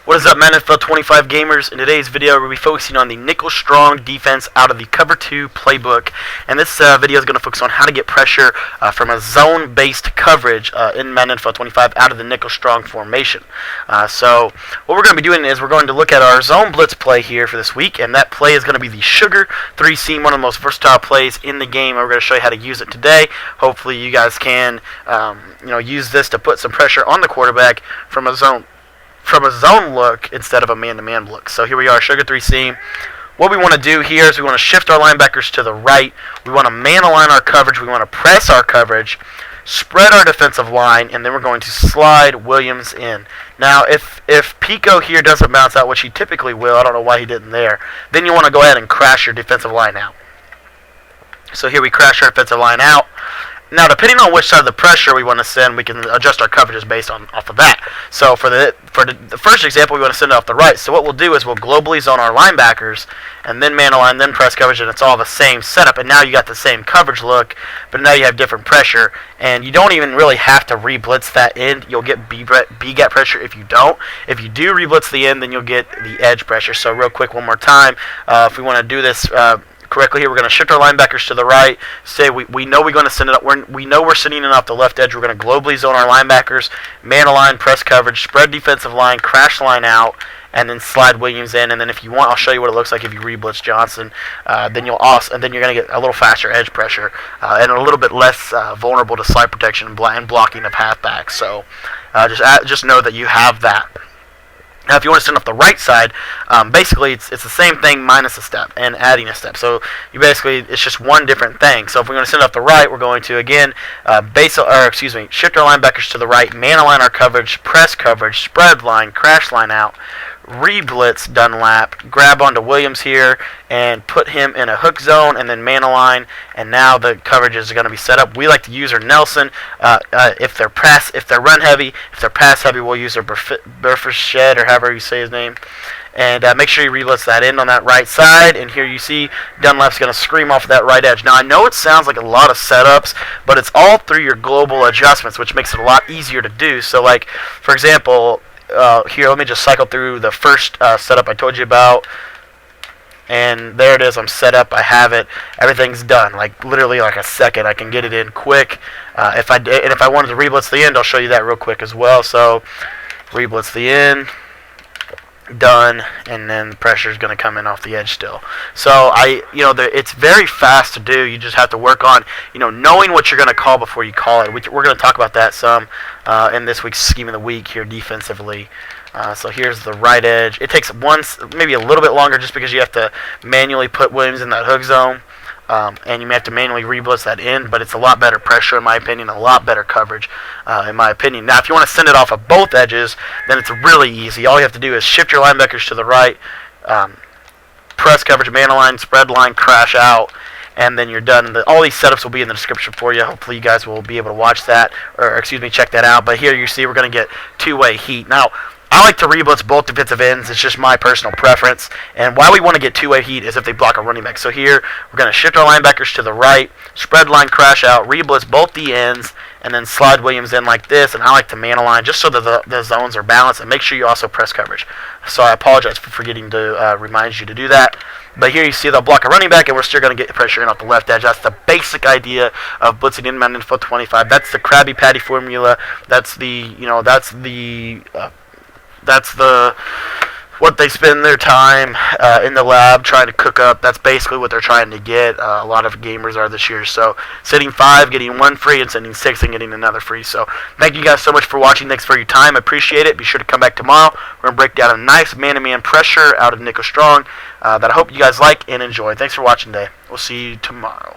What is up, Madden 25 gamers? In today's video, we'll be focusing on the nickel strong defense out of the cover 2 playbook. And this video is going to focus on how to get pressure from a zone-based coverage in Madden 25 out of the nickel strong formation. So what we're going to be doing is we're going to look at our zone blitz play here for this week, and that play is going to be the sugar 3 seam, one of the most versatile plays in the game. And we're going to show you how to use it today. Hopefully, you guys can use this to put some pressure on the quarterback from a zone look instead of a man-to-man look. So here we are, sugar 3 seam. What we want to do here is we want to shift our linebackers to the right. We want to man align our coverage. We want to press our coverage, spread our defensive line, and then we're going to slide Williams in. Now, if Pico here doesn't bounce out, which he typically will, I don't know why he didn't there, then you want to go ahead and crash your defensive line out. So here we crash our defensive line out. Now, depending on which side of the pressure we want to send, we can adjust our coverages based off of that. So for the first example, we want to send it off the right. So what we'll do is we'll globally zone our linebackers, and then man align, then press coverage, and it's all the same setup. And now you got the same coverage look, but now you have different pressure, and you don't even really have to re-blitz that end. You'll get B-gap pressure if you don't. If you do re-blitz the end, then you'll get the edge pressure. So real quick, one more time, if we want to do this correctly here, we're going to shift our linebackers to the right. Say we know we're going to send it up. We know we're sending it off the left edge. We're going to globally zone our linebackers, man align, press coverage, spread defensive line, crash line out, and then slide Williams in. And then if you want, I'll show you what it looks like if you re-blitz Johnson. Then you're going to get a little faster edge pressure and a little bit less vulnerable to slide protection and blocking of halfback. So just know that you have that. Now, if you want to send off the right side, basically it's the same thing minus a step and adding a step. So it's just one different thing. So if we're going to send off the right, we're going to again shift our linebackers to the right, man align our coverage, press coverage, spread line, crash line out, re-blitz Dunlap, grab onto Williams here and put him in a hook zone, and then man align, and now the coverage is going to be set up. We like to use our Nelson if they're run heavy. If they're pass heavy, we'll use our Burford or however you say his name. And make sure you re-blitz that end on that right side. And here you see Dunlap's going to scream off that right edge. Now, I know it sounds like a lot of setups, but it's all through your global adjustments, which makes it a lot easier to do. So, like, for example, here, let me just cycle through the first setup I told you about. And there it is. I'm set up. I have it. Everything's done. Like literally like a second. I can get it in quick. If I wanted to re-blitz the end, I'll show you that real quick as well. So re-blitz the end. Done, and then the pressure is going to come in off the edge still. So it's very fast to do. You just have to work on knowing what you're going to call before you call it. We're going to talk about that some in this week's scheme of the week here defensively. So here's the right edge. It takes maybe a little bit longer just because you have to manually put Williams in that hook zone. And you may have to manually re-blitz that end, but it's a lot better pressure in my opinion, a lot better coverage in my opinion. Now, if you want to send it off of both edges, then it's really easy. All you have to do is shift your linebackers to the right, press coverage, man align, spread line, crash out, and then you're done. All these setups will be in the description for you. Hopefully you guys will be able to watch that, or check that out. But here you see we're going to get two-way heat. Now, I like to re-blitz both defensive ends. It's just my personal preference. And why we want to get two-way heat is if they block a running back. So here, we're going to shift our linebackers to the right, spread line, crash out, re-blitz both the ends, and then slide Williams in like this. And I like to man align just so that the zones are balanced. And make sure you also press coverage. So I apologize for forgetting to remind you to do that. But here you see they'll block a running back, and we're still going to get pressure in off the left edge. That's the basic idea of blitzing in Madden 25. That's the Krabby Patty formula. That's what they spend their time in the lab trying to cook up. That's basically what they're trying to get. A lot of gamers are this year. So sending 5, getting 1 free, and sending 6 and getting another free. So thank you guys so much for watching. Thanks for your time. I appreciate it. Be sure to come back tomorrow. We're going to break down a nice man-to-man pressure out of nickel strong that I hope you guys like and enjoy. Thanks for watching today. We'll see you tomorrow.